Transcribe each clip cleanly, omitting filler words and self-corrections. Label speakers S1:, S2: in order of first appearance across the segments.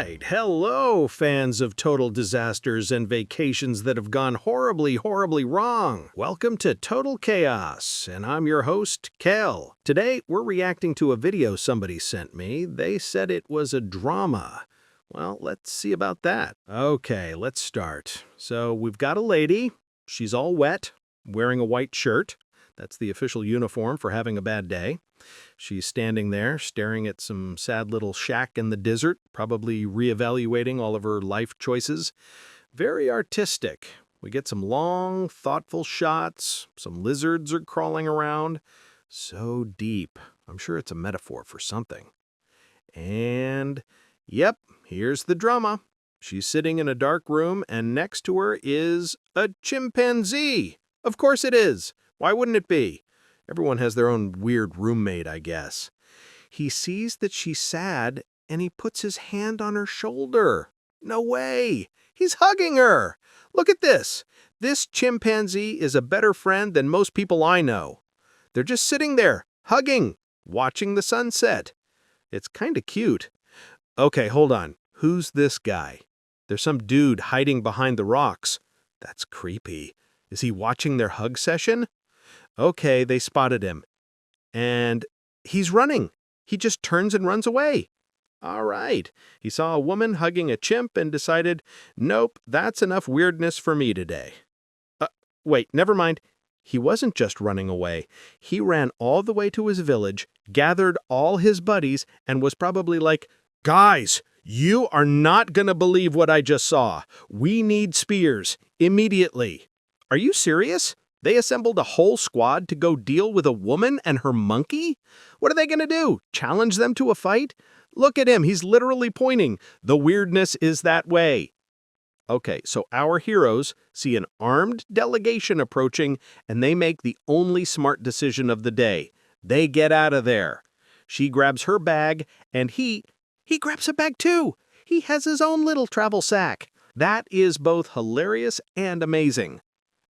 S1: right, hello, fans of total disasters and vacations that have gone horribly, horribly wrong. Welcome to Total Chaos, and I'm your host, Kel. Today, we're reacting to a video somebody sent me. They said it was a drama. Well, let's see about that. Okay, let's start. So, we've got a lady. She's all wet, wearing a white shirt. That's the official uniform for having a bad day. She's standing there, staring at some sad little shack in the desert, probably reevaluating all of her life choices. Very artistic. We get some long, thoughtful shots. Some lizards are crawling around. So deep. I'm sure it's a metaphor for something. And, yep, here's the drama. She's sitting in a dark room, and next to her is a chimpanzee. Of course it is. Why wouldn't it be? Everyone has their own weird roommate, I guess. He sees that she's sad, and he puts his hand on her shoulder. No way! He's hugging her! Look at this! This chimpanzee is a better friend than most people I know. They're just sitting there, hugging, watching the sunset. It's kinda cute. Okay, hold on. Who's this guy? There's some dude hiding behind the rocks. That's creepy. Is he watching their hug session? Okay, they spotted him. And he's running. He just turns and runs away. All right. He saw a woman hugging a chimp and decided, nope, that's enough weirdness for me today. Wait, never mind. He wasn't just running away. He ran all the way to his village, gathered all his buddies, and was probably like, guys, you are not going to believe what I just saw. We need spears immediately. Are you serious? They assembled a whole squad to go deal with a woman and her monkey? What are they going to do? Challenge them to a fight? Look at him. He's literally pointing. The weirdness is that way. Okay, so our heroes see an armed delegation approaching, and they make the only smart decision of the day. They get out of there. She grabs her bag, and he grabs a bag too. He has his own little travel sack. That is both hilarious and amazing.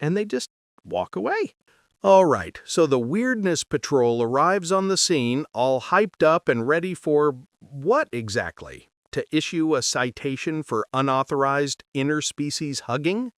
S1: And they just walk away. All right, so the Weirdness Patrol arrives on the scene, all hyped up and ready for what exactly? To issue a citation for unauthorized interspecies hugging?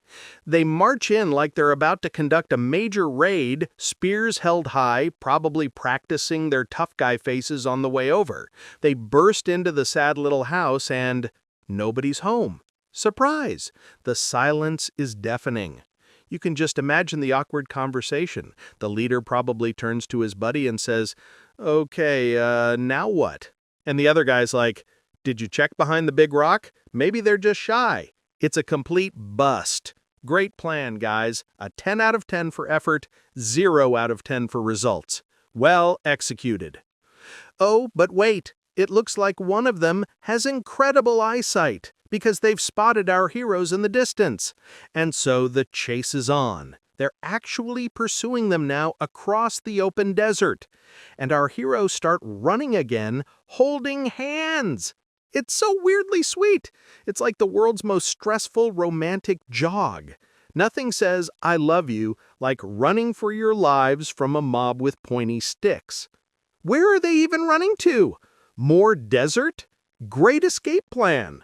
S1: They march in like they're about to conduct a major raid, spears held high, probably practicing their tough guy faces on the way over. They burst into the sad little house and nobody's home. Surprise! The silence is deafening. You can just imagine the awkward conversation. The leader probably turns to his buddy and says, okay, now what? And the other guy's like, did you check behind the big rock? Maybe they're just shy. It's a complete bust. Great plan, guys. A 10 out of 10 for effort, 0 out of 10 for results. Well executed. Oh, but wait. It looks like one of them has incredible eyesight, because they've spotted our heroes in the distance. And so the chase is on. They're actually pursuing them now across the open desert. And our heroes start running again, holding hands. It's so weirdly sweet. It's like the world's most stressful romantic jog. Nothing says, I love you, like running for your lives from a mob with pointy sticks. Where are they even running to? More desert? Great escape plan.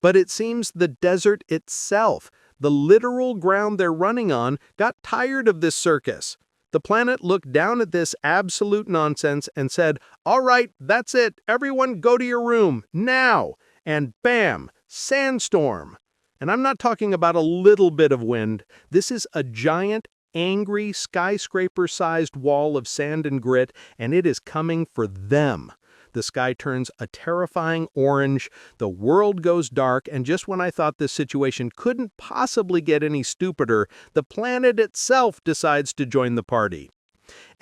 S1: But it seems the desert itself, the literal ground they're running on, got tired of this circus. The planet looked down at this absolute nonsense and said, all right, that's it. Everyone go to your room, now. And bam, sandstorm. And I'm not talking about a little bit of wind. This is a giant, angry, skyscraper-sized wall of sand and grit, and it is coming for them. The sky turns a terrifying orange, the world goes dark, and just when I thought this situation couldn't possibly get any stupider, the planet itself decides to join the party.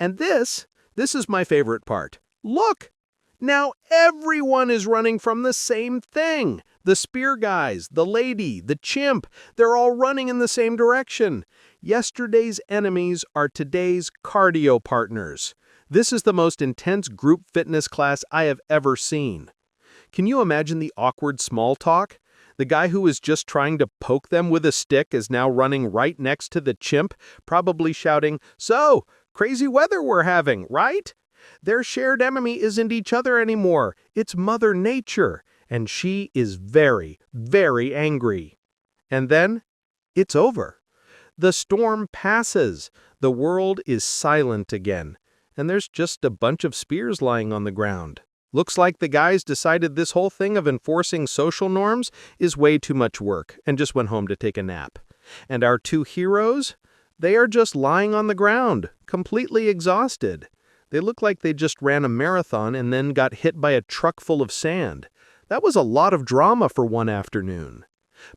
S1: And this is my favorite part. Look! Now everyone is running from the same thing. The spear guys, the lady, the chimp, they're all running in the same direction. Yesterday's enemies are today's cardio partners. This is the most intense group fitness class I have ever seen. Can you imagine the awkward small talk? The guy who was just trying to poke them with a stick is now running right next to the chimp, probably shouting, so, crazy weather we're having, right? Their shared enemy isn't each other anymore. It's Mother Nature. and she is very, very angry. And then, it's over. The storm passes, the world is silent again, and there's just a bunch of spears lying on the ground. Looks like the guys decided this whole thing of enforcing social norms is way too much work and just went home to take a nap. And our two heroes? They are just lying on the ground, completely exhausted. They look like they just ran a marathon and then got hit by a truck full of sand. That was a lot of drama for one afternoon.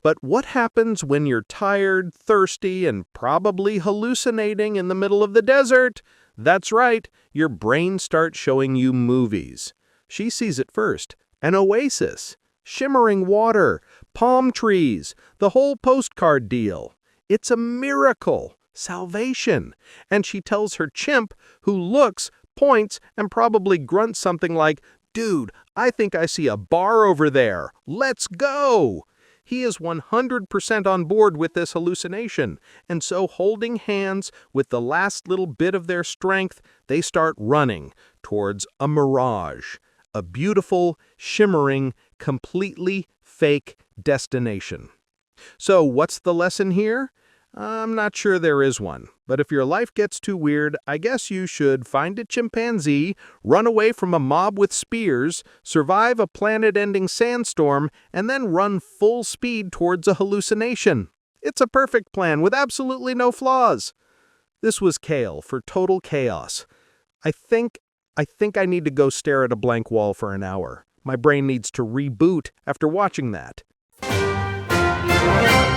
S1: But what happens when you're tired, thirsty, and probably hallucinating in the middle of the desert? That's right, your brain starts showing you movies. She sees it first, an oasis, shimmering water, palm trees, the whole postcard deal. It's a miracle, salvation. And she tells her chimp, who looks, points, and probably grunts something like, "Dude, I think I see a bar over there. Let's go!" He is 100% on board with this hallucination, and so holding hands with the last little bit of their strength, they start running towards a mirage, a beautiful, shimmering, completely fake destination. So what's the lesson here? I'm not sure there is one, but if your life gets too weird, I guess you should find a chimpanzee, run away from a mob with spears, survive a planet-ending sandstorm, and then run full speed towards a hallucination. It's a perfect plan with absolutely no flaws. This was Kale for Total Chaos. I think I need to go stare at a blank wall for an hour. My brain needs to reboot after watching that.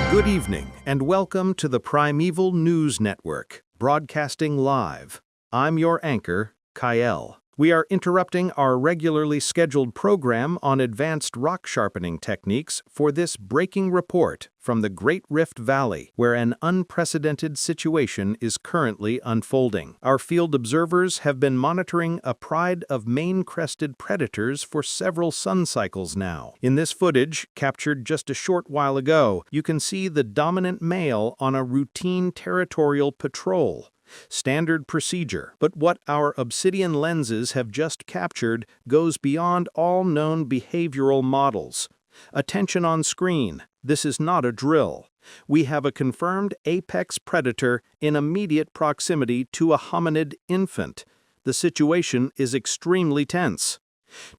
S1: Good evening, and welcome to the Primeval News Network, broadcasting live. I'm your anchor, Kyle. We are interrupting our regularly scheduled program on advanced rock sharpening techniques for this breaking report from the Great Rift Valley, where an unprecedented situation is currently unfolding. Our field observers have been monitoring a pride of mane-crested predators for several sun cycles now. In this footage, captured just a short while ago, you can see the dominant male on a routine territorial patrol. Standard procedure, but what our obsidian lenses have just captured goes beyond all known behavioral models. Attention on screen, this is not a drill. We have a confirmed apex predator in immediate proximity to a hominid infant. The situation is extremely tense.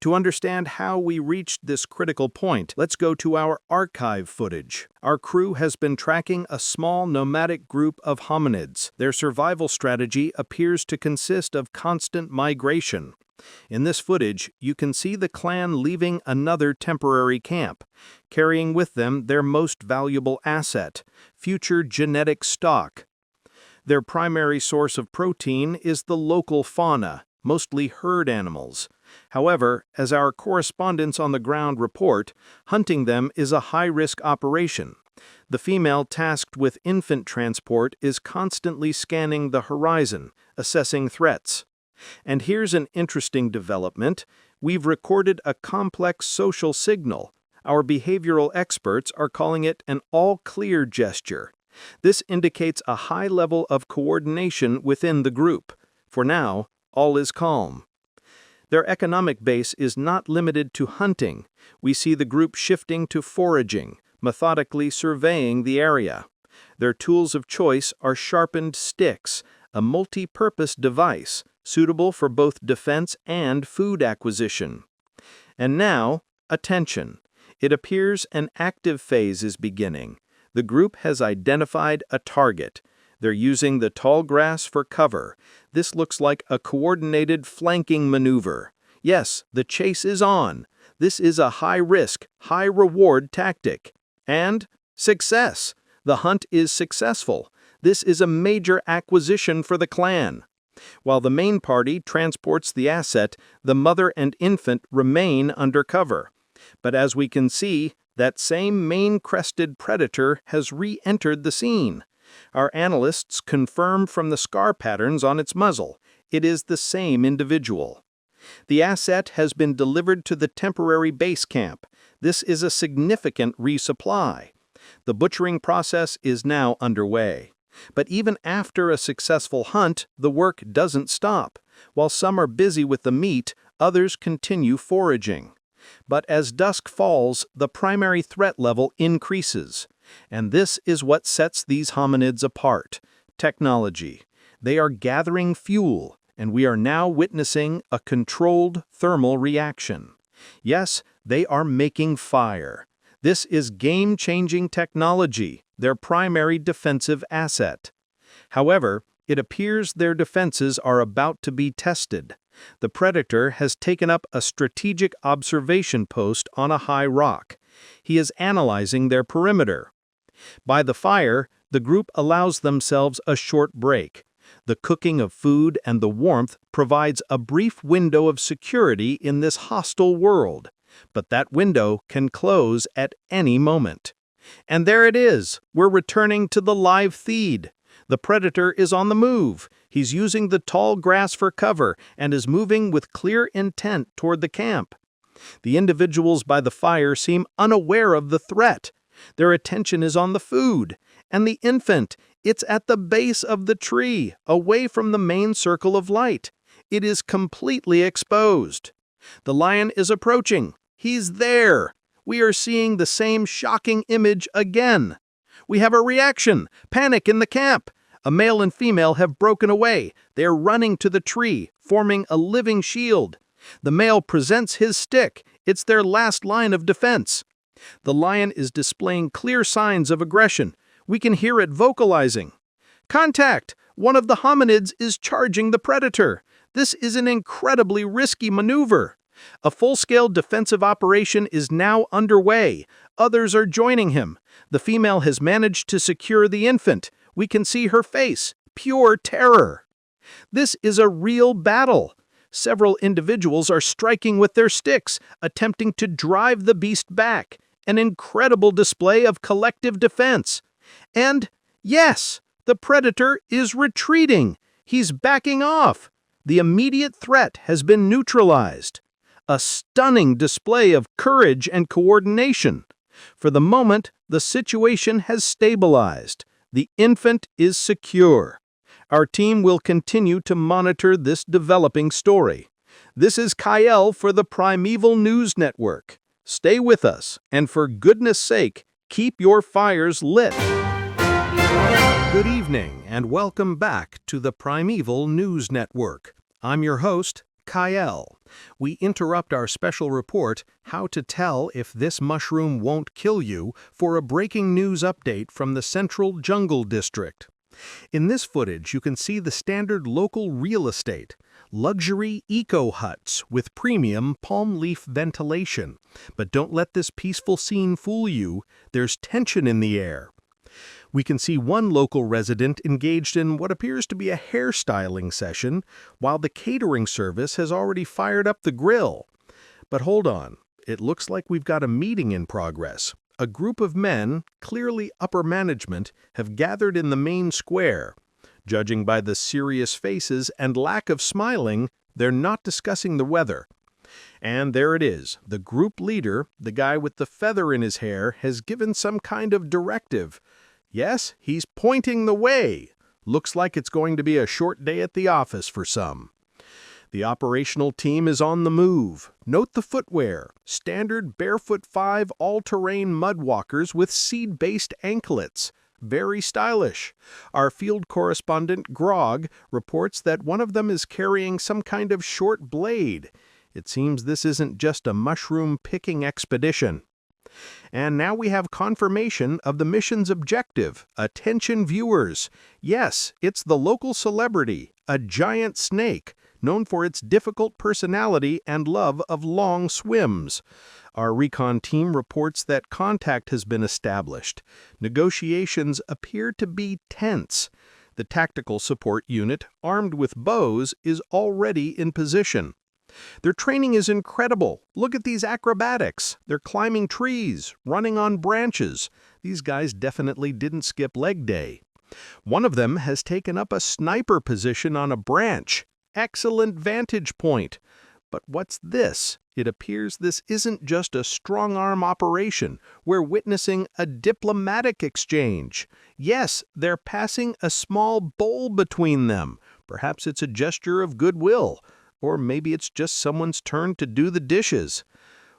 S1: To understand how we reached this critical point, let's go to our archive footage. Our crew has been tracking a small nomadic group of hominids. Their survival strategy appears to consist of constant migration. In this footage, you can see the clan leaving another temporary camp, carrying with them their most valuable asset, future genetic stock. Their primary source of protein is the local fauna, mostly herd animals. However, as our correspondents on the ground report, hunting them is a high-risk operation. The female tasked with infant transport is constantly scanning the horizon, assessing threats. And here's an interesting development. We've recorded a complex social signal. Our behavioral experts are calling it an all-clear gesture. This indicates a high level of coordination within the group. For now, all is calm. Their economic base is not limited to hunting. We see the group shifting to foraging, methodically surveying the area. Their tools of choice are sharpened sticks, a multi-purpose device suitable for both defense and food acquisition. And now, attention. It appears an active phase is beginning. The group has identified a target. They're using the tall grass for cover. This looks like a coordinated flanking maneuver. Yes, the chase is on. This is a high-risk, high-reward tactic. And success! The hunt is successful. This is a major acquisition for the clan. While the main party transports the asset, the mother and infant remain under cover. But as we can see, that same mane-crested predator has re-entered the scene. Our analysts confirm from the scar patterns on its muzzle, it is the same individual. The asset has been delivered to the temporary base camp. This is a significant resupply. The butchering process is now underway. But even after a successful hunt, the work doesn't stop. While some are busy with the meat, others continue foraging. But as dusk falls, the primary threat level increases. And this is what sets these hominids apart: technology. They are gathering fuel, and we are now witnessing a controlled thermal reaction. Yes, they are making fire. This is game-changing technology, their primary defensive asset. However, it appears their defenses are about to be tested. The predator has taken up a strategic observation post on a high rock. He is analyzing their perimeter. By the fire, the group allows themselves a short break. The cooking of food and the warmth provides a brief window of security in this hostile world. But that window can close at any moment. And there it is. We're returning to the live feed. The predator is on the move. He's using the tall grass for cover and is moving with clear intent toward the camp. The individuals by the fire seem unaware of the threat. Their attention is on the food. And the infant, it's at the base of the tree, away from the main circle of light. It is completely exposed. The lion is approaching. He's there. We are seeing the same shocking image again. We have a reaction. Panic in the camp. A male and female have broken away. They are running to the tree, forming a living shield. The male presents his stick. It's their last line of defense. The lion is displaying clear signs of aggression. We can hear it vocalizing. Contact! One of the hominids is charging the predator. This is an incredibly risky maneuver. A full-scale defensive operation is now underway. Others are joining him. The female has managed to secure the infant. We can see her face. Pure terror. This is a real battle. Several individuals are striking with their sticks, attempting to drive the beast back. An incredible display of collective defense. And, yes, the predator is retreating. He's backing off. The immediate threat has been neutralized. A stunning display of courage and coordination. For the moment, the situation has stabilized. The infant is secure. Our team will continue to monitor this developing story. This is Kyle for the Primeval News Network. Stay with us, and for goodness sake, keep your fires lit. Good evening, and welcome back to the Primeval News Network. I'm your host, Kyle. We interrupt our special report, How to Tell If This Mushroom Won't Kill You, for a breaking news update from the Central Jungle District. In this footage, you can see the standard local real estate, luxury eco-huts with premium palm leaf ventilation. But don't let this peaceful scene fool you. There's tension in the air. We can see one local resident engaged in what appears to be a hairstyling session, while the catering service has already fired up the grill. But hold on, it looks like we've got a meeting in progress. A group of men, clearly upper management, have gathered in the main square. Judging by the serious faces and lack of smiling, they're not discussing the weather. And there it is, the group leader, the guy with the feather in his hair, has given some kind of directive. Yes, he's pointing the way. Looks like it's going to be a short day at the office for some. The operational team is on the move. Note the footwear. Standard Barefoot 5 all-terrain mud walkers with seed-based anklets. Very stylish. Our field correspondent, Grog, reports that one of them is carrying some kind of short blade. It seems this isn't just a mushroom-picking expedition. And now we have confirmation of the mission's objective. Attention viewers. Yes, it's the local celebrity, a giant snake, known for its difficult personality and love of long swims. Our recon team reports that contact has been established. Negotiations appear to be tense. The tactical support unit, armed with bows, is already in position. Their training is incredible. Look at these acrobatics. They're climbing trees, running on branches. These guys definitely didn't skip leg day. One of them has taken up a sniper position on a branch. Excellent vantage point. But what's this? It appears this isn't just a strong-arm operation. We're witnessing a diplomatic exchange. Yes, they're passing a small bowl between them. Perhaps it's a gesture of goodwill. Or maybe it's just someone's turn to do the dishes.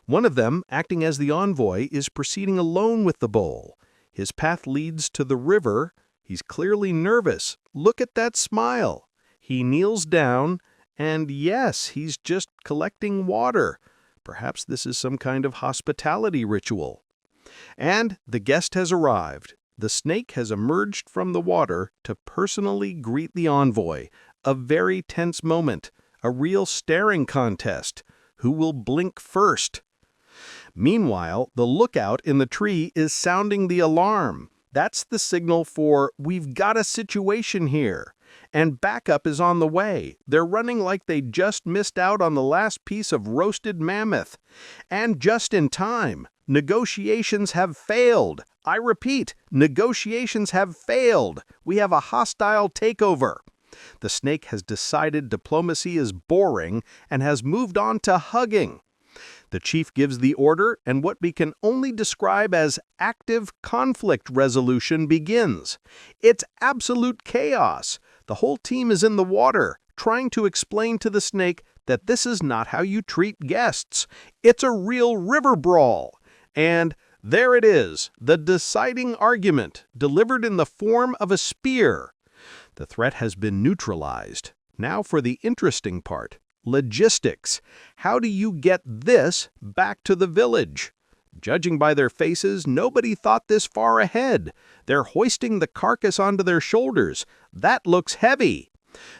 S1: One of them, acting as the envoy, is proceeding alone with the bowl. His path leads to the river. He's clearly nervous. Look at that smile. He kneels down, and yes, he's just collecting water. Perhaps this is some kind of hospitality ritual. And the guest has arrived. The snake has emerged from the water to personally greet the envoy. A very tense moment, a real staring contest. Who will blink first? Meanwhile, the lookout in the tree is sounding the alarm. That's the signal for, we've got a situation here. And backup is on the way. They're running like they just missed out on the last piece of roasted mammoth. And just in time. Negotiations have failed. I repeat, negotiations have failed. We have a hostile takeover. The snake has decided diplomacy is boring and has moved on to hugging. The chief gives the order, and what we can only describe as active conflict resolution begins. It's absolute chaos. The whole team is in the water, trying to explain to the snake that this is not how you treat guests. It's a real river brawl. And there it is, the deciding argument, delivered in the form of a spear. The threat has been neutralized. Now for the interesting part. Logistics. How do you get this back to the village? Judging by their faces, nobody thought this far ahead. They're hoisting the carcass onto their shoulders. That looks heavy.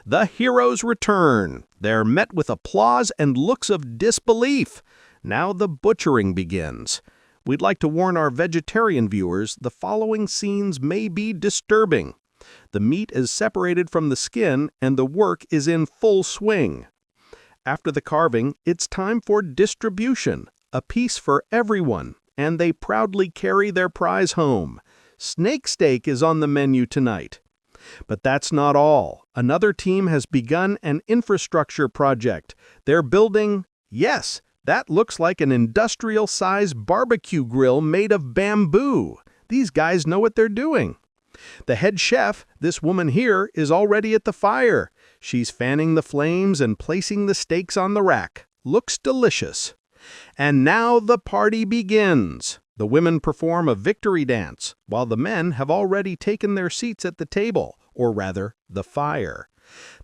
S1: The heroes return. They're met with applause and looks of disbelief. Now the butchering begins. We'd like to warn our vegetarian viewers the following scenes may be disturbing. The meat is separated from the skin and the work is in full swing. After the carving, it's time for distribution, a piece for everyone, and they proudly carry their prize home. Snake steak is on the menu tonight. But that's not all. Another team has begun an infrastructure project. They're building, yes, that looks like an industrial-sized barbecue grill made of bamboo. These guys know what they're doing. The head chef, this woman here, is already at the fire. She's fanning the flames and placing the steaks on the rack. Looks delicious. And now the party begins. The women perform a victory dance, while the men have already taken their seats at the table, or rather, the fire.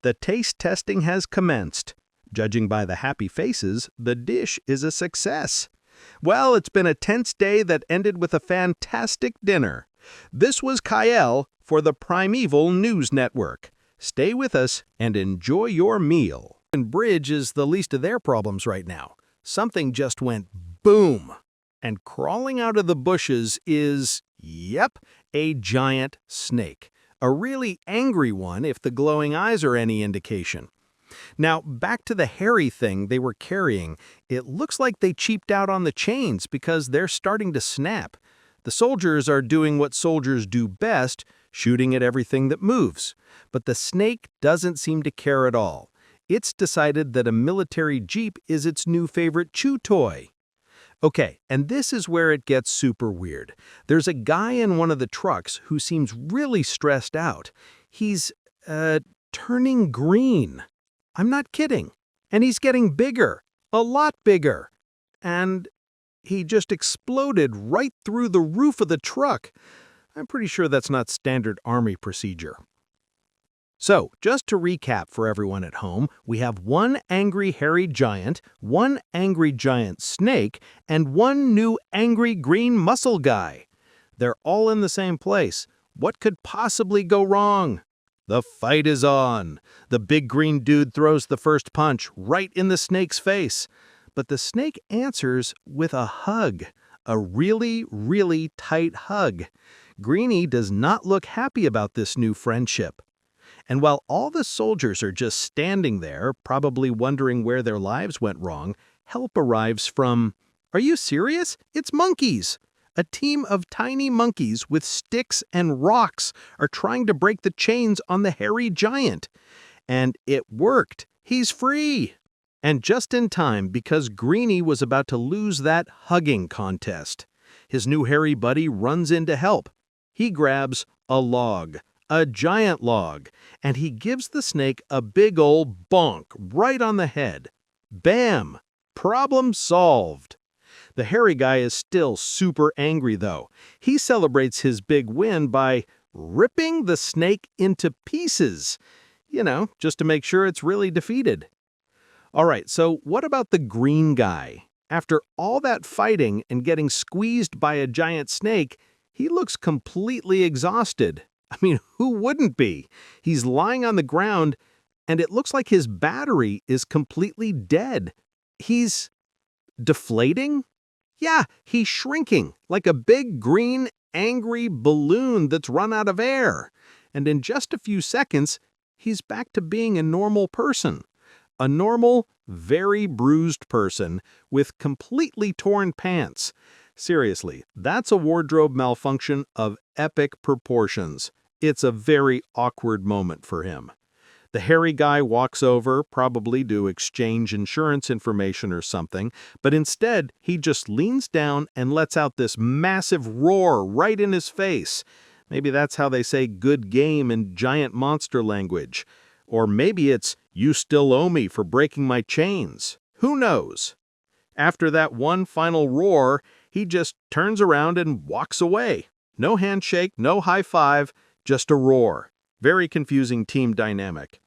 S1: The taste testing has commenced. Judging by the happy faces, the dish is a success. Well, it's been a tense day that ended with a fantastic dinner. This was Kyle for the Primeval News Network. Stay with us and enjoy your meal. And bridge is the least of their problems right now. Something just went boom. And crawling out of the bushes is, yep, a giant snake. A really angry one if the glowing eyes are any indication. Now, back to the hairy thing they were carrying. It looks like they cheaped out on the chains because they're starting to snap. The soldiers are doing what soldiers do best, shooting at everything that moves. But the snake doesn't seem to care at all. It's decided that a military jeep is its new favorite chew toy. Okay, and this is where it gets super weird. There's a guy in one of the trucks who seems really stressed out. He's, turning green. I'm not kidding. And he's getting bigger, a lot bigger. And he just exploded right through the roof of the truck. I'm pretty sure that's not standard Army procedure. So, just to recap for everyone at home, we have one angry hairy giant, one angry giant snake, and one new angry green muscle guy. They're all in the same place. What could possibly go wrong? The fight is on. The big green dude throws the first punch right in the snake's face. But the snake answers with a hug. A really, really tight hug. Greenie does not look happy about this new friendship. And while all the soldiers are just standing there, probably wondering where their lives went wrong, help arrives from, are you serious? It's monkeys! A team of tiny monkeys with sticks and rocks are trying to break the chains on the hairy giant. And it worked. He's free! And just in time because Greenie was about to lose that hugging contest. His new hairy buddy runs in to help. He grabs a log. A giant log, and he gives the snake a big ol' bonk right on the head. Bam! Problem solved. The hairy guy is still super angry, though. He celebrates his big win by ripping the snake into pieces, just to make sure it's really defeated. All right, so what about the green guy? After all that fighting and getting squeezed by a giant snake, he looks completely exhausted. I mean, who wouldn't be? He's lying on the ground, and it looks like his battery is completely dead. He's deflating? Yeah, he's shrinking like a big green, angry balloon that's run out of air. And in just a few seconds, he's back to being a normal person. A normal, very bruised person with completely torn pants. Seriously, that's a wardrobe malfunction of epic proportions. It's a very awkward moment for him. The hairy guy walks over, probably to exchange insurance information or something, but instead he just leans down and lets out this massive roar right in his face. Maybe that's how they say good game in giant monster language. Or maybe it's, you still owe me for breaking my chains. Who knows? After that one final roar, he just turns around and walks away. No handshake, no high five, just a roar. Very confusing team dynamic.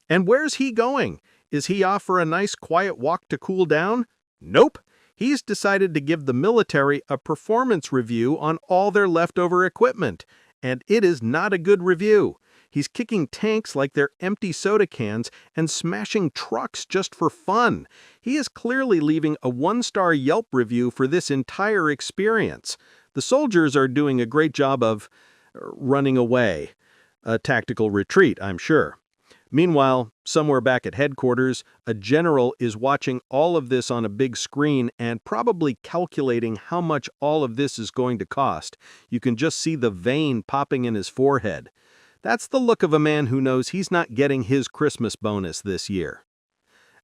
S1: And where's he going? Is he off for a nice quiet walk to cool down? Nope. He's decided to give the military a performance review on all their leftover equipment. And it is not a good review. He's kicking tanks like they're empty soda cans and smashing trucks just for fun. He is clearly leaving a 1-star Yelp review for this entire experience. The soldiers are doing a great job of running away. A tactical retreat, I'm sure. Meanwhile, somewhere back at headquarters, a general is watching all of this on a big screen and probably calculating how much all of this is going to cost. You can just see the vein popping in his forehead. That's the look of a man who knows he's not getting his Christmas bonus this year.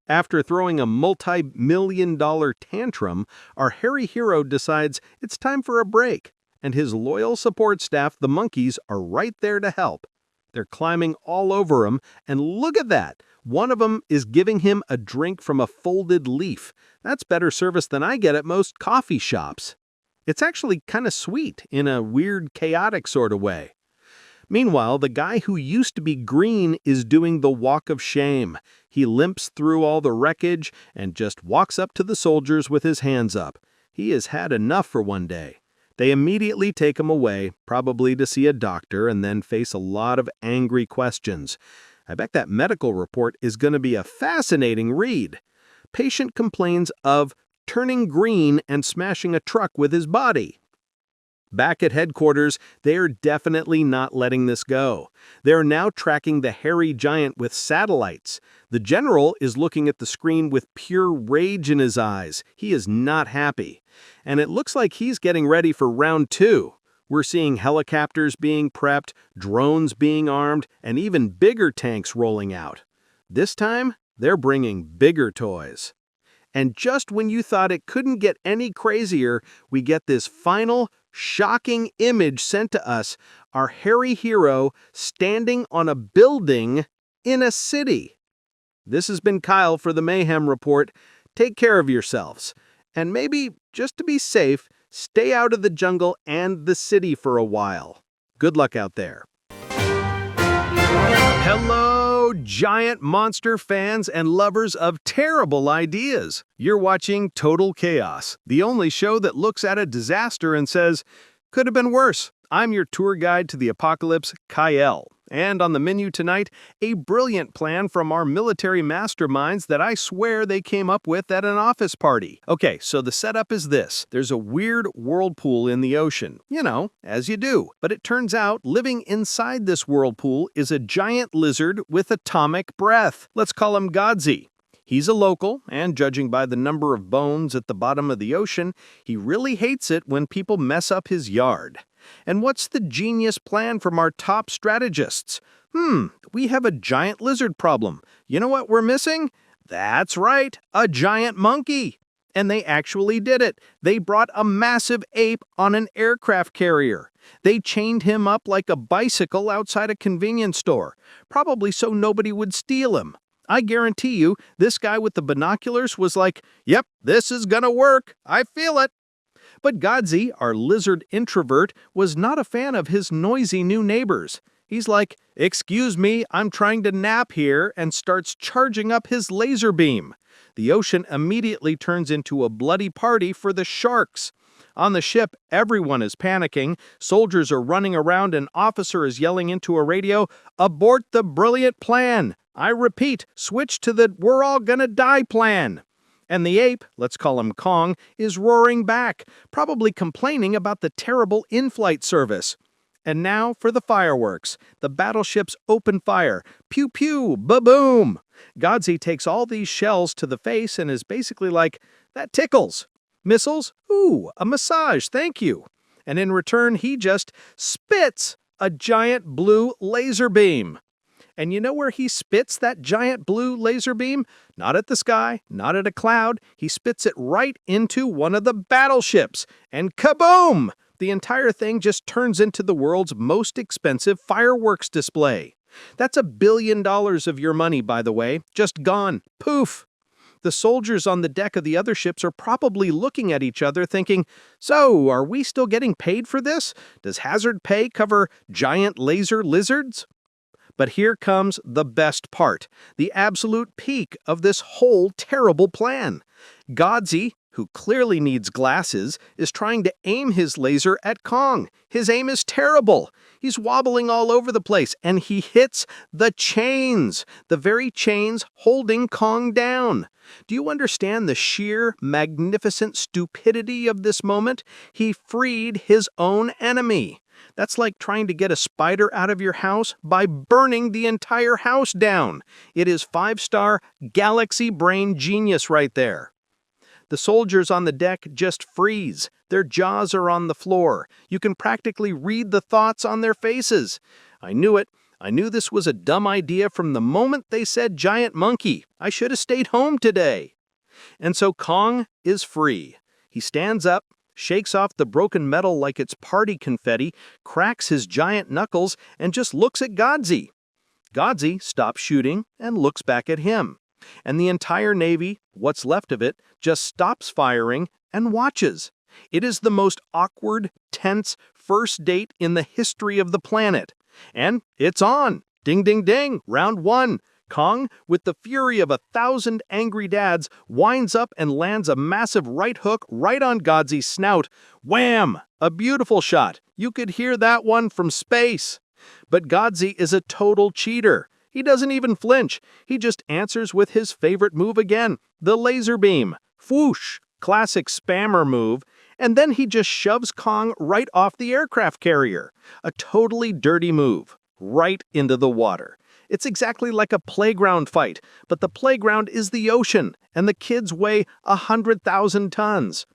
S1: After throwing a multi-million-dollar tantrum, our hairy hero decides it's time for a break, and his loyal support staff, the monkeys, are right there to help. They're climbing all over him, and look at that! One of them is giving him a drink from a folded leaf. That's better service than I get at most coffee shops. It's actually kind of sweet in a weird, chaotic sort of way. Meanwhile, the guy who used to be green is doing the walk of shame. He limps through all the wreckage and just walks up to the soldiers with his hands up. He has had enough for one day. They immediately take him away, probably to see a doctor, and then face a lot of angry questions. I bet that medical report is going to be a fascinating read. Patient complains of turning green and smashing a truck with his body. Back at headquarters, they are definitely not letting this go. They are now tracking the hairy giant with satellites. The general is looking at the screen with pure rage in his eyes. He is not happy. And it looks like he's getting ready for round 2. We're seeing helicopters being prepped, drones being armed, and even bigger tanks rolling out. This time, they're bringing bigger toys. And just when you thought it couldn't get any crazier, we get this final, shocking image sent to us, our hairy hero standing on a building in a city. This has been Kyle for the Mayhem Report. Take care of yourselves. And maybe, just to be safe, stay out of the jungle and the city for a while. Good luck out there. Hello, giant monster fans and lovers of terrible ideas. You're watching Total Chaos, the only show that looks at a disaster and says, could have been worse. I'm your tour guide to the apocalypse, Kyle. And on the menu tonight, a brilliant plan from our military masterminds that I swear they came up with at an office party. Okay, so the setup is this. There's a weird whirlpool in the ocean. As you do. But it turns out living inside this whirlpool is a giant lizard with atomic breath. Let's call him Godzi. He's a local, and judging by the number of bones at the bottom of the ocean, he really hates it when people mess up his yard. And what's the genius plan from our top strategists? We have a giant lizard problem. You know what we're missing? That's right, a giant monkey. And they actually did it. They brought a massive ape on an aircraft carrier. They chained him up like a bicycle outside a convenience store, probably so nobody would steal him. I guarantee you, this guy with the binoculars was like, "Yep, this is gonna work. I feel it." But Godzi, our lizard introvert, was not a fan of his noisy new neighbors. He's like, "Excuse me, I'm trying to nap here," and starts charging up his laser beam. The ocean immediately turns into a bloody party for the sharks. On the ship, everyone is panicking, soldiers are running around, an officer is yelling into a radio, "Abort the brilliant plan! I repeat, switch to the we're all gonna die plan!" And the ape, let's call him Kong, is roaring back, probably complaining about the terrible in-flight service. And now for the fireworks. The battleships open fire. Pew pew, ba-boom! Godzi takes all these shells to the face and is basically like, "That tickles." Missiles? Ooh, a massage, thank you. And in return, he just spits a giant blue laser beam. And you know where he spits that giant blue laser beam? Not at the sky, not at a cloud. He spits it right into one of the battleships. And kaboom! The entire thing just turns into the world's most expensive fireworks display. That's $1 billion of your money, by the way, just gone. Poof! The soldiers on the deck of the other ships are probably looking at each other thinking, "So, are we still getting paid for this? Does hazard pay cover giant laser lizards?" But here comes the best part, the absolute peak of this whole terrible plan. Godzi, who clearly needs glasses, is trying to aim his laser at Kong. His aim is terrible. He's wobbling all over the place, and he hits the chains, the very chains holding Kong down. Do you understand the sheer, magnificent stupidity of this moment? He freed his own enemy. That's like trying to get a spider out of your house by burning the entire house down. It is 5-star galaxy brain genius right there. The soldiers on the deck just freeze. Their jaws are on the floor. You can practically read the thoughts on their faces. I knew it. I knew this was a dumb idea from the moment they said giant monkey. I should have stayed home today. And so Kong is free. He stands up, shakes off the broken metal like it's party confetti, cracks his giant knuckles, and just looks at Godzi. Godzi stops shooting and looks back at him. And the entire Navy, what's left of it, just stops firing and watches. It is the most awkward, tense first date in the history of the planet. And it's on. Ding, ding, ding. Round 1. Kong, with the fury of 1,000 angry dads, winds up and lands a massive right hook right on Godzi's snout. Wham! A beautiful shot. You could hear that one from space. But Godzi is a total cheater. He doesn't even flinch. He just answers with his favorite move again, the laser beam. Whoosh! Classic spammer move. And then he just shoves Kong right off the aircraft carrier. A totally dirty move. Right into the water. It's exactly like a playground fight, but the playground is the ocean, and the kids weigh 100,000 tons.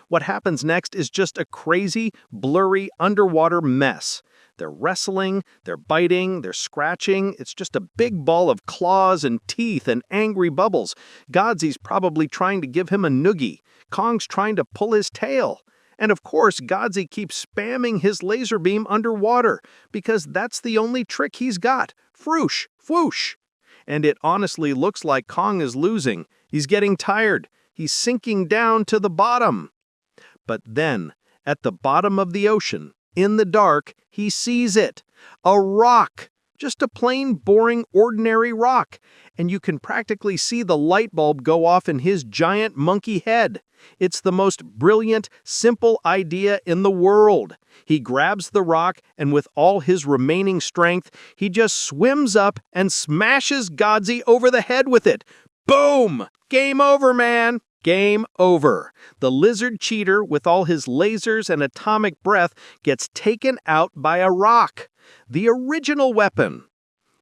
S1: What happens next is just a crazy, blurry underwater mess. They're wrestling, they're biting, they're scratching. It's just a big ball of claws and teeth and angry bubbles. Godzi's probably trying to give him a noogie. Kong's trying to pull his tail. And of course, Godzi keeps spamming his laser beam underwater, because that's the only trick he's got. Froosh, whoosh. And it honestly looks like Kong is losing. He's getting tired. He's sinking down to the bottom. But then, at the bottom of the ocean, in the dark, he sees it. A rock. Just a plain, boring, ordinary rock. And you can practically see the light bulb go off in his giant monkey head. It's the most brilliant, simple idea in the world. He grabs the rock, and with all his remaining strength, he just swims up and smashes Godzi over the head with it. Boom! Game over, man! Game over. The lizard cheater, with all his lasers and atomic breath, gets taken out by a rock. The original weapon.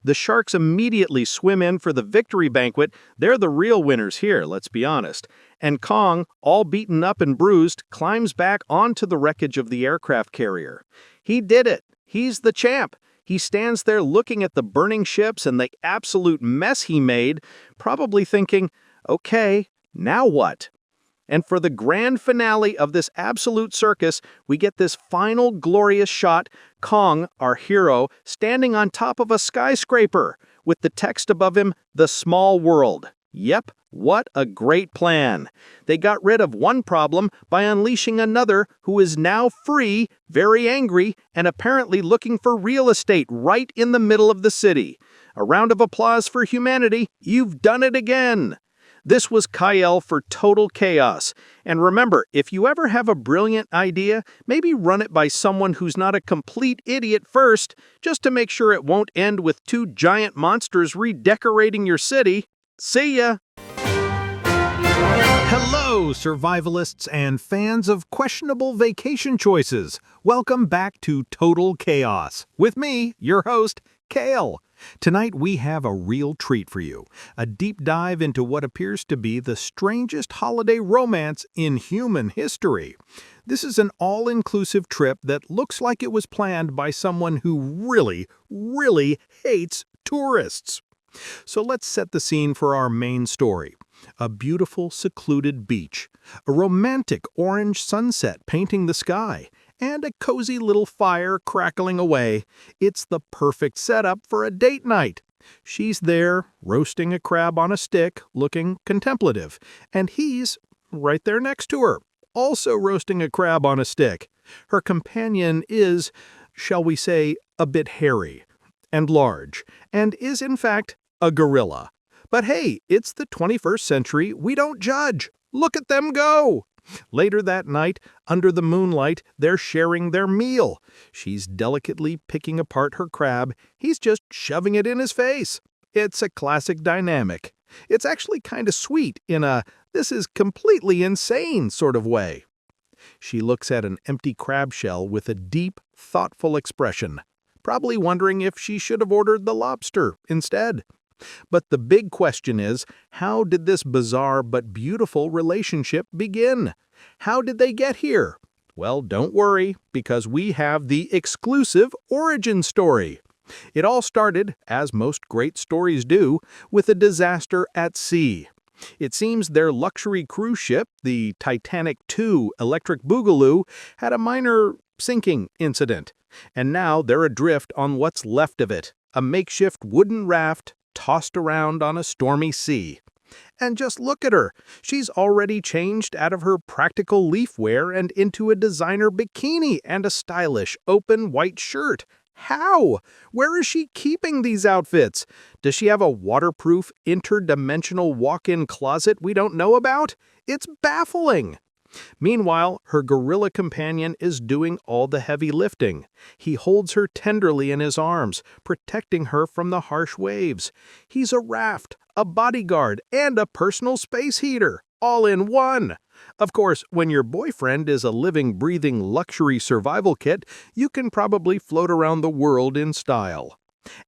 S1: The sharks immediately swim in for the victory banquet. They're the real winners here, let's be honest. And Kong, all beaten up and bruised, climbs back onto the wreckage of the aircraft carrier. He did it. He's the champ. He stands there looking at the burning ships and the absolute mess he made, probably thinking, okay, now what? And for the grand finale of this absolute circus, we get this final glorious shot, Kong, our hero, standing on top of a skyscraper. with the text above him, "The Small World." Yep, what a great plan. They got rid of one problem by unleashing another who is now free, very angry, and apparently looking for real estate right in the middle of the city. A round of applause for humanity. You've done it again. This was Kyle for Total Chaos. And remember, if you ever have a brilliant idea, maybe run it by someone who's not a complete idiot first, just to make sure it won't end with two giant monsters redecorating your city. See ya! Hello, survivalists and fans of questionable vacation choices. Welcome back to Total Chaos. With me, your host, Kale. Tonight we have a real treat for you, a deep dive into what appears to be the strangest holiday romance in human history. This is an all-inclusive trip that looks like it was planned by someone who really hates tourists. So let's set the scene for our main story. A beautiful, secluded beach, a romantic orange sunset painting the sky, and a cozy little fire crackling away. It's the perfect setup for a date night. She's there, roasting a crab on a stick, looking contemplative, and he's right there next to her, also roasting a crab on a stick. Her companion is, shall we say, a bit hairy and large, and is in fact a gorilla. But hey, it's the 21st century, we don't judge. Look at them go! Later that night, under the moonlight, they're sharing their meal. She's delicately picking apart her crab. He's just shoving it in his face. It's a classic dynamic. It's actually kind of sweet in a "this is completely insane" sort of way. She looks at an empty crab shell with a deep, thoughtful expression, probably wondering if she should have ordered the lobster instead. But the big question is, how did this bizarre but beautiful relationship begin? How did they get here? Well, don't worry, because we have the exclusive origin story. It all started, as most great stories do, with a disaster at sea. It seems their luxury cruise ship, the Titanic II Electric Boogaloo, had a minor sinking incident, and now they're adrift on what's left of it, a makeshift wooden raft tossed around on a stormy sea. And just look at her. She's already changed out of her practical leaf wear and into a designer bikini and a stylish, open white shirt. How? Where is she keeping these outfits? Does she have a waterproof, interdimensional walk-in closet we don't know about? It's baffling. Meanwhile, her gorilla companion is doing all the heavy lifting. He holds her tenderly in his arms, protecting her from the harsh waves. He's a raft, a bodyguard, and a personal space heater, all in one. Of course, when your boyfriend is a living, breathing luxury survival kit, you can probably float around the world in style.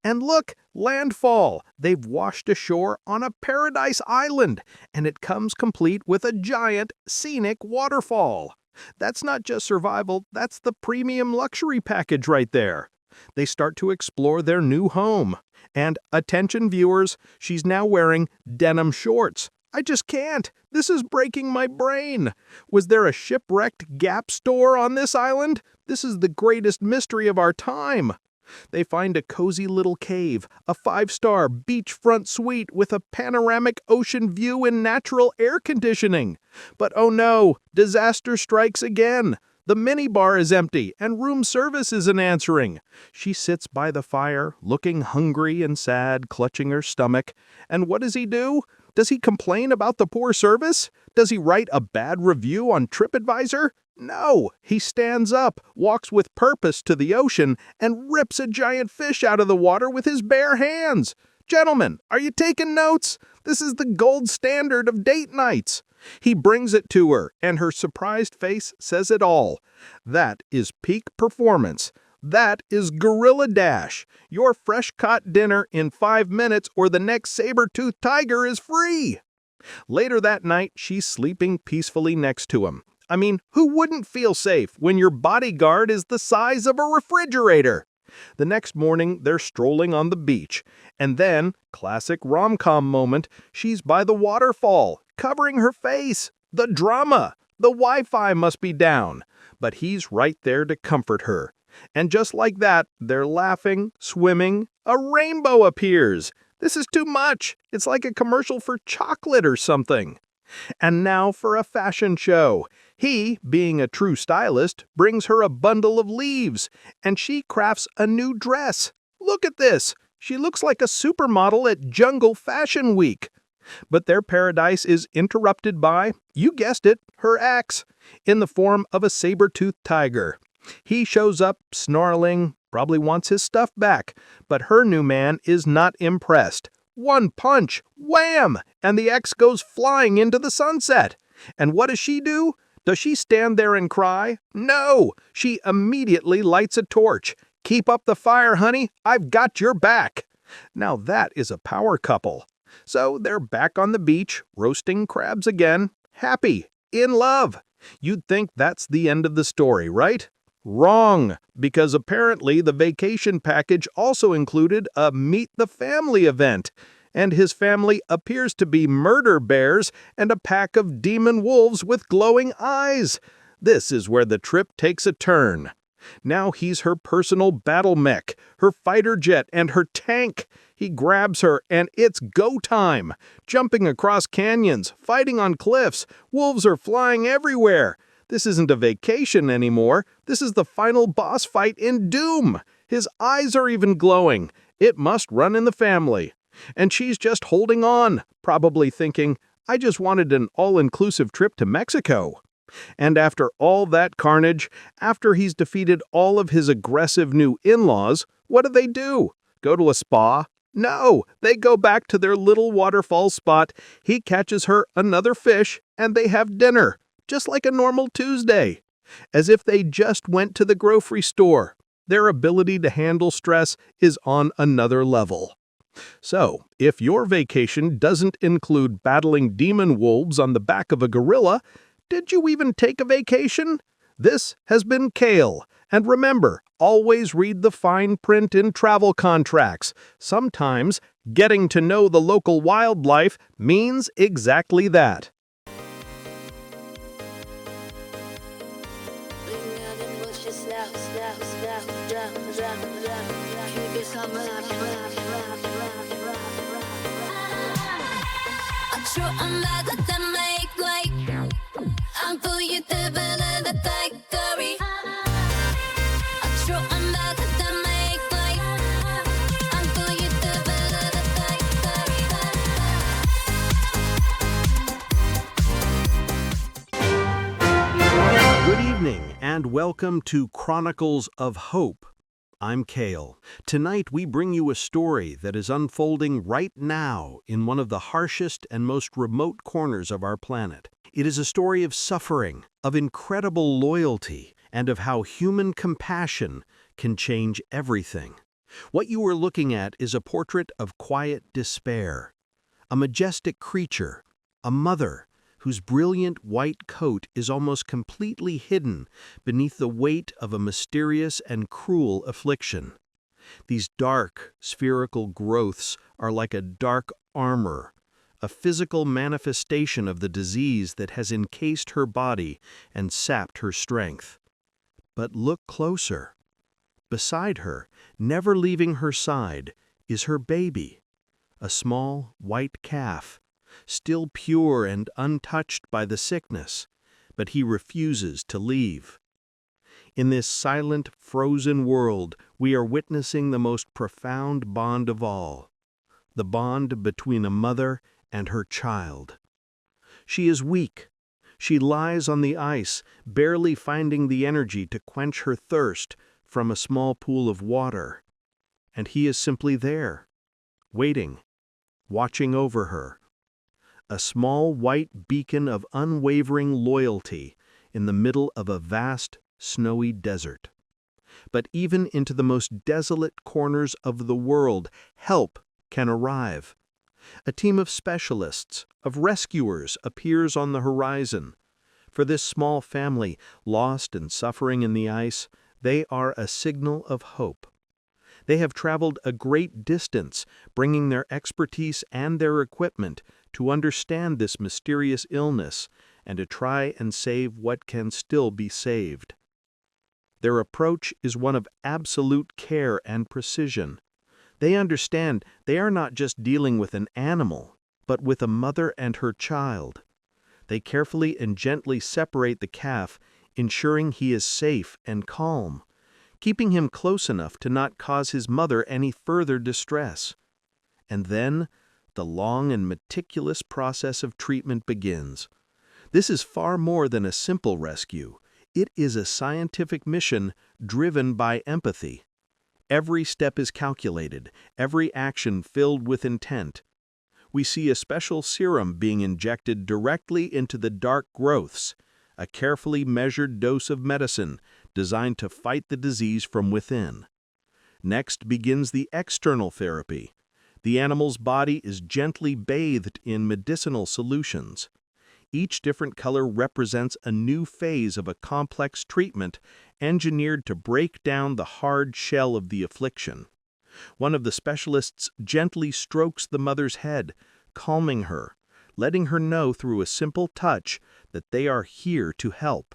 S1: And look, landfall! They've washed ashore on a paradise island, and it comes complete with a giant, scenic waterfall. That's not just survival, that's the premium luxury package right there. They start to explore their new home. And, attention viewers, she's now wearing denim shorts. I just can't. This is breaking my brain. Was there a shipwrecked Gap store on this island? This is the greatest mystery of our time. They find a cozy little cave, a 5-star beachfront suite with a panoramic ocean view and natural air conditioning. But oh no, disaster strikes again. The minibar is empty and room service isn't answering. She sits by the fire, looking hungry and sad, clutching her stomach. And what does he do? Does he complain about the poor service? Does he write a bad review on TripAdvisor? No, he stands up, walks with purpose to the ocean, and rips a giant fish out of the water with his bare hands. Gentlemen, are you taking notes? This is the gold standard of date nights. He brings it to her, and her surprised face says it all. That is peak performance. That is Gorilla Dash. Your fresh-caught dinner in 5 minutes or the next saber-toothed tiger is free. Later that night, she's sleeping peacefully next to him. I mean, who wouldn't feel safe when your bodyguard is the size of a refrigerator? The next morning, they're strolling on the beach. And then, classic rom-com moment, she's by the waterfall, covering her face. The drama! The Wi-Fi must be down. But he's right there to comfort her. And just like that, they're laughing, swimming, a rainbow appears. This is too much. It's like a commercial for chocolate or something. And now for a fashion show. He, being a true stylist, brings her a bundle of leaves, and she crafts a new dress. Look at this. She looks like a supermodel at Jungle Fashion Week. But their paradise is interrupted by, you guessed it, her ex, in the form of a saber-toothed tiger. He shows up, snarling, probably wants his stuff back, but her new man is not impressed. One punch, wham, and the ex goes flying into the sunset. And what does she do? Does she stand there and cry? No! She immediately lights a torch. Keep up the fire, honey. I've got your back. Now that is a power couple. So they're back on the beach, roasting crabs again, happy, in love. You'd think that's the end of the story, right? Wrong, because apparently the vacation package also included a Meet the Family event, and his family appears to be murder bears and a pack of demon wolves with glowing eyes. This is where the trip takes a turn. Now he's her personal battle mech, her fighter jet, and her tank. He grabs her, and it's go time. Jumping across canyons, fighting on cliffs, wolves are flying everywhere. This isn't a vacation anymore. This is the final boss fight in Doom. His eyes are even glowing. It must run in the family. And she's just holding on, probably thinking, I just wanted an all-inclusive trip to Mexico. And after all that carnage, after he's defeated all of his aggressive new in-laws, what do? Go to a spa? No, they go back to their little waterfall spot. He catches her another fish, and they have dinner. Just like a normal Tuesday, as if they just went to the grocery store. Their ability to handle stress is on another level. So, if your vacation doesn't include battling demon wolves on the back of a gorilla, did you even take a vacation? This has been Kale, and remember, always read the fine print in travel contracts. Sometimes, getting to know the local wildlife means exactly that. Good evening, and welcome to Chronicles of Hope. I'm Kale. Tonight we bring you a story that is unfolding right now in one of the harshest and most remote corners of our planet. It is a story of suffering, of incredible loyalty, and of how human compassion can change everything. What you are looking at is a portrait of quiet despair, a majestic creature, a mother, whose brilliant white coat is almost completely hidden beneath the weight of a mysterious and cruel affliction. These dark, spherical growths are like a dark armor, a physical manifestation of the disease that has encased her body and sapped her strength. But look closer. Beside her, never leaving her side, is her baby, a small white calf, still pure and untouched by the sickness, but he refuses to leave. In this silent, frozen world, we are witnessing the most profound bond of all, the bond between a mother and her child. She is weak. She lies on the ice, barely finding the energy to quench her thirst from a small pool of water. And he is simply there, waiting, watching over her. A small white beacon of unwavering loyalty in the middle of a vast, snowy desert. But even into the most desolate corners of the world, help can arrive. A team of specialists, of rescuers, appears on the horizon. For this small family, lost and suffering in the ice, they are a signal of hope. They have traveled a great distance, bringing their expertise and their equipment to understand this mysterious illness and to try and save what can still be saved. Their approach is one of absolute care and precision. They understand they are not just dealing with an animal, but with a mother and her child. They carefully and gently separate the calf, ensuring he is safe and calm, keeping him close enough to not cause his mother any further distress. And then, the long and meticulous process of treatment begins. This is far more than a simple rescue. It is a scientific mission driven by empathy. Every step is calculated, every action filled with intent. We see a special serum being injected directly into the dark growths, a carefully measured dose of medicine designed to fight the disease from within. Next begins the external therapy. The animal's body is gently bathed in medicinal solutions. Each different color represents a new phase of a complex treatment engineered to break down the hard shell of the affliction. One of the specialists gently strokes the mother's head, calming her, letting her know through a simple touch that they are here to help.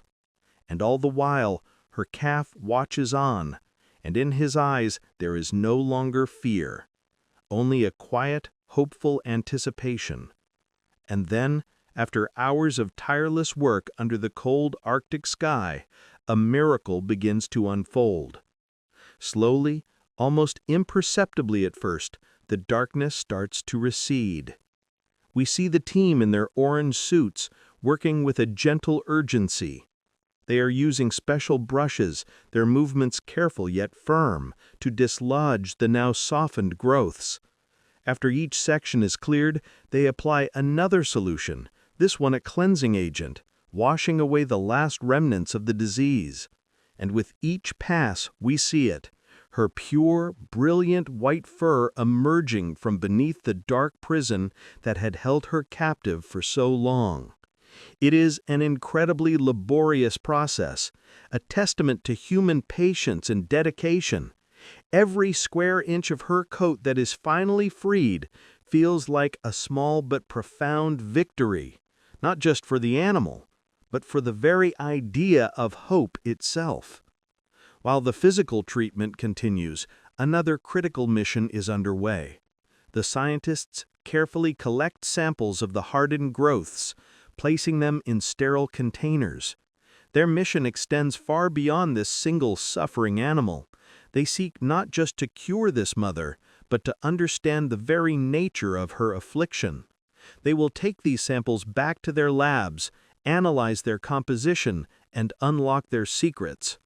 S1: And all the while, her calf watches on, and in his eyes there is no longer fear, only a quiet, hopeful anticipation. And then, after hours of tireless work under the cold Arctic sky, a miracle begins to unfold. Slowly, almost imperceptibly at first, the darkness starts to recede. We see the team in their orange suits working with a gentle urgency. They are using special brushes, their movements careful yet firm, to dislodge the now softened growths. After each section is cleared, they apply another solution, this one a cleansing agent, washing away the last remnants of the disease. And with each pass, we see it, her pure, brilliant white fur emerging from beneath the dark prison that had held her captive for so long. It is an incredibly laborious process, a testament to human patience and dedication. Every square inch of her coat that is finally freed feels like a small but profound victory, not just for the animal, but for the very idea of hope itself. While the physical treatment continues, another critical mission is underway. The scientists carefully collect samples of the hardened growths, placing them in sterile containers. Their mission extends far beyond this single suffering animal. They seek not just to cure this mother, but to understand the very nature of her affliction. They will take these samples back to their labs, analyze their composition, and unlock their secrets.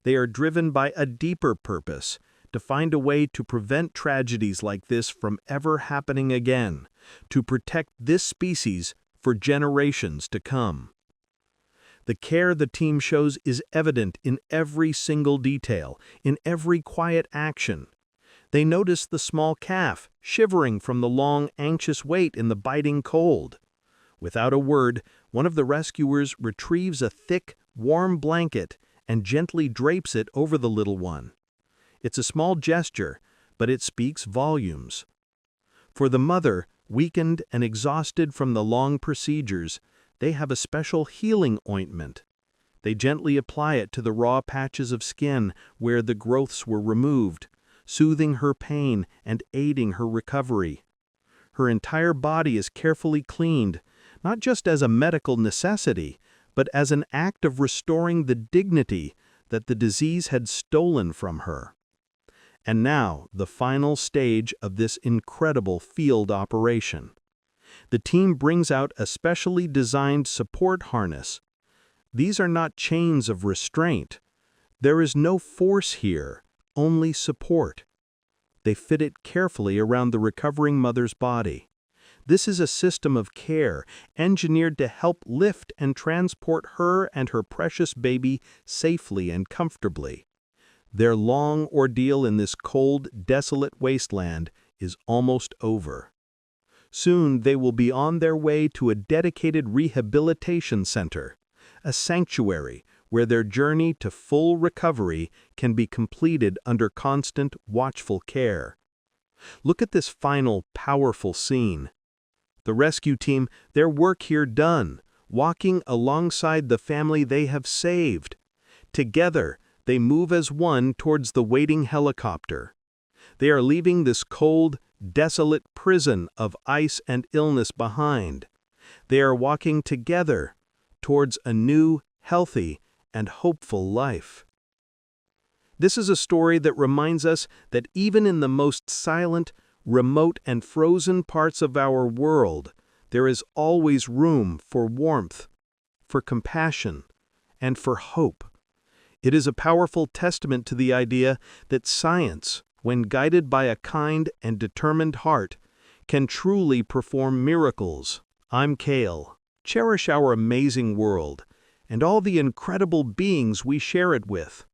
S1: They are driven by a deeper purpose, to find a way to prevent tragedies like this from ever happening again, to protect this species for generations to come. The care the team shows is evident in every single detail, in every quiet action. They notice the small calf shivering from the long, anxious wait in the biting cold. Without a word, one of the rescuers retrieves a thick, warm blanket and gently drapes it over the little one. It's a small gesture, but it speaks volumes. For the mother, weakened and exhausted from the long procedures, they have a special healing ointment. They gently apply it to the raw patches of skin where the growths were removed, soothing her pain and aiding her recovery. Her entire body is carefully cleaned, not just as a medical necessity, but as an act of restoring the dignity that the disease had stolen from her. And now, the final stage of this incredible field operation. The team brings out a specially designed support harness. These are not chains of restraint. There is no force here, only support. They fit it carefully around the recovering mother's body. This is a system of care engineered to help lift and transport her and her precious baby safely and comfortably. Their long ordeal in this cold, desolate wasteland is almost over. Soon they will be on their way to a dedicated rehabilitation center, a sanctuary where their journey to full recovery can be completed under constant, watchful care. Look at this final, powerful scene. The rescue team, their work here done, walking alongside the family they have saved. Together, they move as one towards the waiting helicopter. They are leaving this cold, desolate prison of ice and illness behind. They are walking together towards a new, healthy, and hopeful life. This is a story that reminds us that even in the most silent, remote, and frozen parts of our world, there is always room for warmth, for compassion, and for hope. It is a powerful testament to the idea that science, when guided by a kind and determined heart, can truly perform miracles. I'm Kale. Cherish our amazing world and all the incredible beings we share it with.